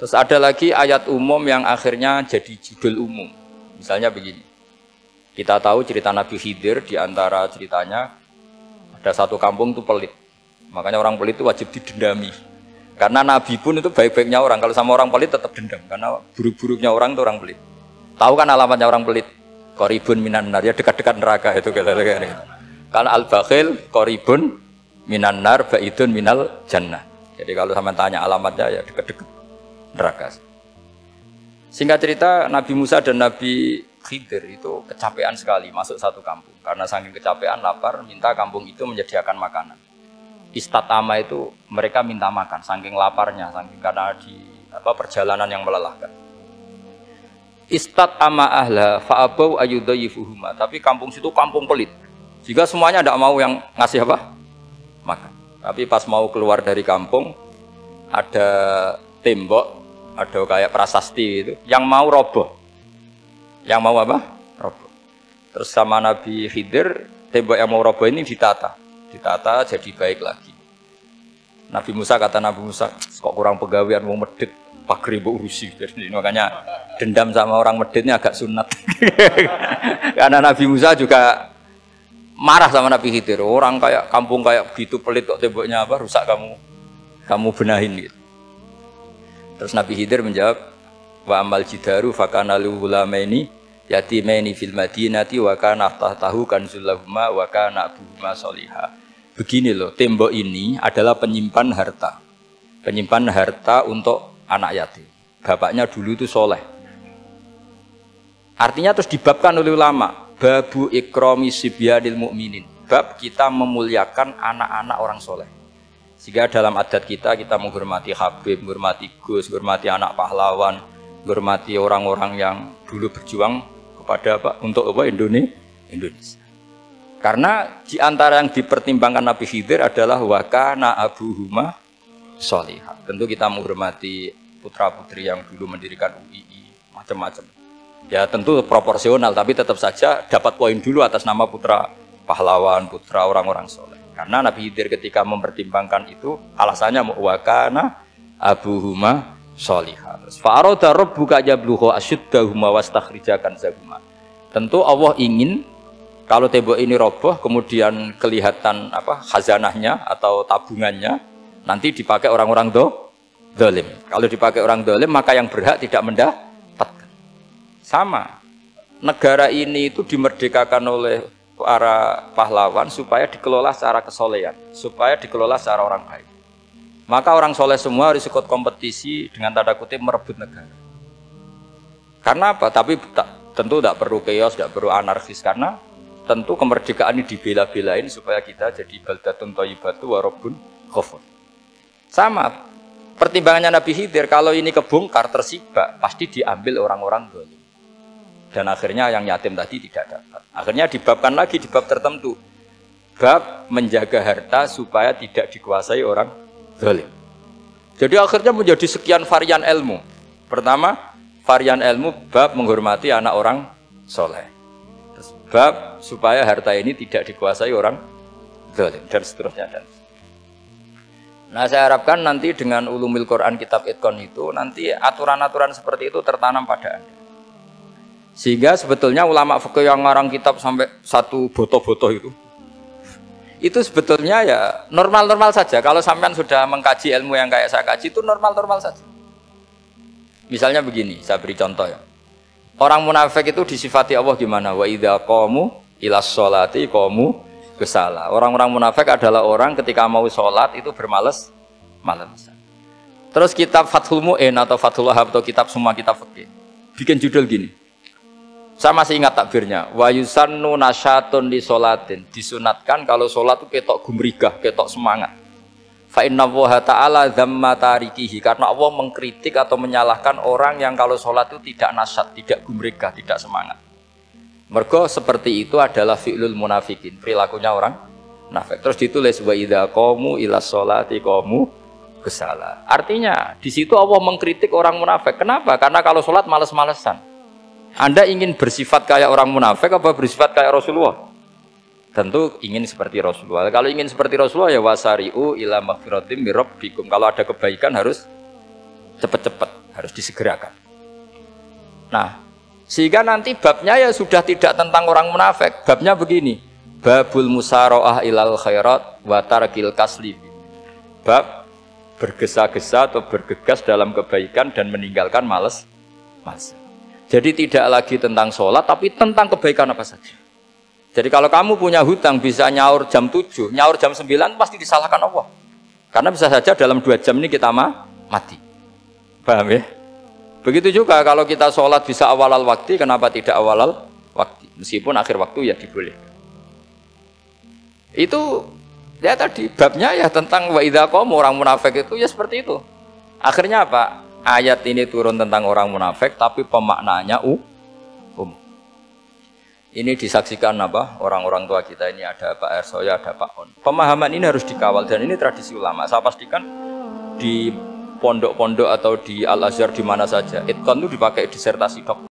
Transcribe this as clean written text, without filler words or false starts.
Terus ada lagi ayat umum yang akhirnya jadi judul umum. Misalnya begini. Kita tahu cerita Nabi Khidir, di antara ceritanya ada satu kampung itu pelit. Makanya orang pelit itu wajib didendami. Karena Nabi pun itu baik-baiknya orang. Kalau sama orang pelit tetap dendam. Karena buruk-buruknya orang itu orang pelit. Tahu kan alamatnya orang pelit? Qoribun minan nar, ya dekat-dekat neraka itu. Karena al-bakhil qoribun minan nar, ba'idun minal jannah. Jadi kalau sama tanya alamatnya ya dekat-dekat neraka. Singkat cerita, Nabi Musa dan Nabi Khidir itu kecapean sekali masuk satu kampung. Karena saking kecapean, lapar, minta kampung itu menyediakan makanan. Istatama itu mereka minta makan, saking laparnya, saking karena di perjalanan yang melelahkan. Istatama ahla fa'abau ayyudayyifuhuma. Tapi kampung situ kampung pelit. Jika semuanya tidak mau yang ngasih apa? Makan. Tapi pas mau keluar dari kampung, ada tembok, ada kayak prasasti itu, yang mau roboh. Yang mau apa? Roboh. Terus sama Nabi Khidir, tembok yang mau roboh ini ditata. Ditata jadi baik lagi. Nabi Musa kata Nabi Musa, kok kurang pegawaian mau medit, pagri mbok urusi. Jadi makanya dendam sama orang meditnya agak sunat. Karena Nabi Musa juga marah sama Nabi Khidir. Orang kayak kampung kayak gitu pelit kok temboknya apa rusak kamu benahin gitu. Terus Nabi Khidir menjawab, wa amal jidaru fakana lil ghulamaini yatimaini fil madinati wa kana tahtahu kanzul lahumma wa kana abuhuma sholihah. Begini loh, tembok ini adalah penyimpan harta. Penyimpan harta untuk anak yatim. Bapaknya dulu itu soleh. Artinya terus dibabkan oleh ulama, babu ikrami sibyanil mu'minin. Bab kita memuliakan anak-anak orang soleh. Sehingga dalam adat kita menghormati Habib, menghormati Gus, menghormati anak pahlawan, menghormati orang-orang yang dulu berjuang kepada untuk Indonesia. Karena di antara yang dipertimbangkan Nabi Khidir adalah wakana abuhuma sholihah. Tentu kita menghormati putra-putri yang dulu mendirikan UII, macam-macam. Ya tentu proporsional, tapi tetap saja dapat poin dulu atas nama putra pahlawan, putra orang-orang soleh. Karena Nabi Khidir ketika mempertimbangkan itu, alasannya wakana abuhuma sholihah. Fa'aroda rabbuka yablugha ashuddahuma wastakhrijakan zaguma. Tentu Allah ingin kalau tembok ini roboh, kemudian kelihatan khazanahnya atau tabungannya, nanti dipakai orang-orang dolim. Kalau dipakai orang dolim, maka yang berhak tidak mendapatkan. Sama, negara ini itu dimerdekakan oleh para pahlawan supaya dikelola secara kesolehan, supaya dikelola secara orang baik. Maka orang soleh semua harus ikut kompetisi dengan tanda kutip merebut negara. Karena apa? Tapi tentu tidak perlu chaos, tidak perlu anarkis, karena tentu kemerdekaan ini dibela-belain supaya kita jadi baldatun thayyibatu wa rabbun ghafur. Sama, pertimbangannya Nabi Khidir, kalau ini kebongkar tersibak, pasti diambil orang-orang dolim. Dan akhirnya yang yatim tadi tidak dapat. Akhirnya dibabkan lagi di bab tertentu. Bab menjaga harta supaya tidak dikuasai orang dolim. Jadi akhirnya menjadi sekian varian ilmu. Pertama, varian ilmu bab menghormati anak orang soleh. Terus bab supaya harta ini tidak dikuasai orang dolim, dan seterusnya. Nah, saya harapkan nanti dengan ulumil Quran kitab Itqan itu, nanti aturan-aturan seperti itu tertanam pada Anda. Sehingga sebetulnya ulama fikih yang ngarang kitab sampai satu boto-boto itu sebetulnya ya normal-normal saja. Kalau sampean sudah mengkaji ilmu yang kayak saya kaji, itu normal-normal saja. Misalnya begini, saya beri contoh ya. Orang munafik itu disifati Allah gimana? Wa idza qamu ilas sholati qamu kusala. Orang-orang munafik adalah orang ketika mau sholat itu bermalas-malasan. Terus kitab Fathul Mu'in atau Fathul Wahhab atau kitab semua kitab fikih bikin judul gini. Saya masih ingat takbirnya. Wa yusannu nasyatun li sholatin. Disunatkan kalau sholat itu ketok gumrigah, ketok semangat. Fa inna Allaha ta'ala dzamma tarikihi. Karena Allah mengkritik atau menyalahkan orang yang kalau sholat itu tidak nasyat, tidak gumrigah, tidak semangat. Mergo seperti itu adalah fi'lul munafikin, perilakunya orang munafik. Terus ditulis wa idza qamu ilas sholati qamu kusala. Artinya di situ Allah mengkritik orang munafik. Kenapa? Karena kalau sholat males-malesan. Anda ingin bersifat kayak orang munafik apa bersifat kayak Rasulullah? Tentu ingin seperti Rasulullah. Kalau ingin seperti Rasulullah ya wasari'u ila maghfiratim mir rabbikum. Kalau ada kebaikan harus cepat-cepat. harus disegerakan. Nah, sehingga nanti babnya ya sudah tidak tentang orang munafik. Babnya begini, babul musyaroah ilal khairat wa tarkil kasli. Bab bergesa-gesa atau bergegas dalam kebaikan dan meninggalkan malas. Jadi tidak lagi tentang sholat, tapi tentang kebaikan apa saja. Jadi kalau kamu punya hutang bisa nyaur jam 7, nyaur jam 9 pasti disalahkan Allah. Karena bisa saja dalam 2 jam ini kita mati. Paham ya? Begitu juga kalau kita sholat bisa awalal waktu, kenapa tidak awalal waktu? Meskipun akhir waktu ya dibolehkan. Itu ya tadi babnya ya tentang wa idza qamu, orang munafik itu ya seperti itu. Akhirnya apa? Ayat ini turun tentang orang munafik tapi pemaknaannya Ini disaksikan apa? Orang-orang tua kita ini ada Pak Ersoya, ada Pak On. Pemahaman ini harus dikawal dan ini tradisi ulama. Saya pastikan di pondok-pondok atau di Al-Azhar di mana saja, itqan itu dipakai disertasi dokter.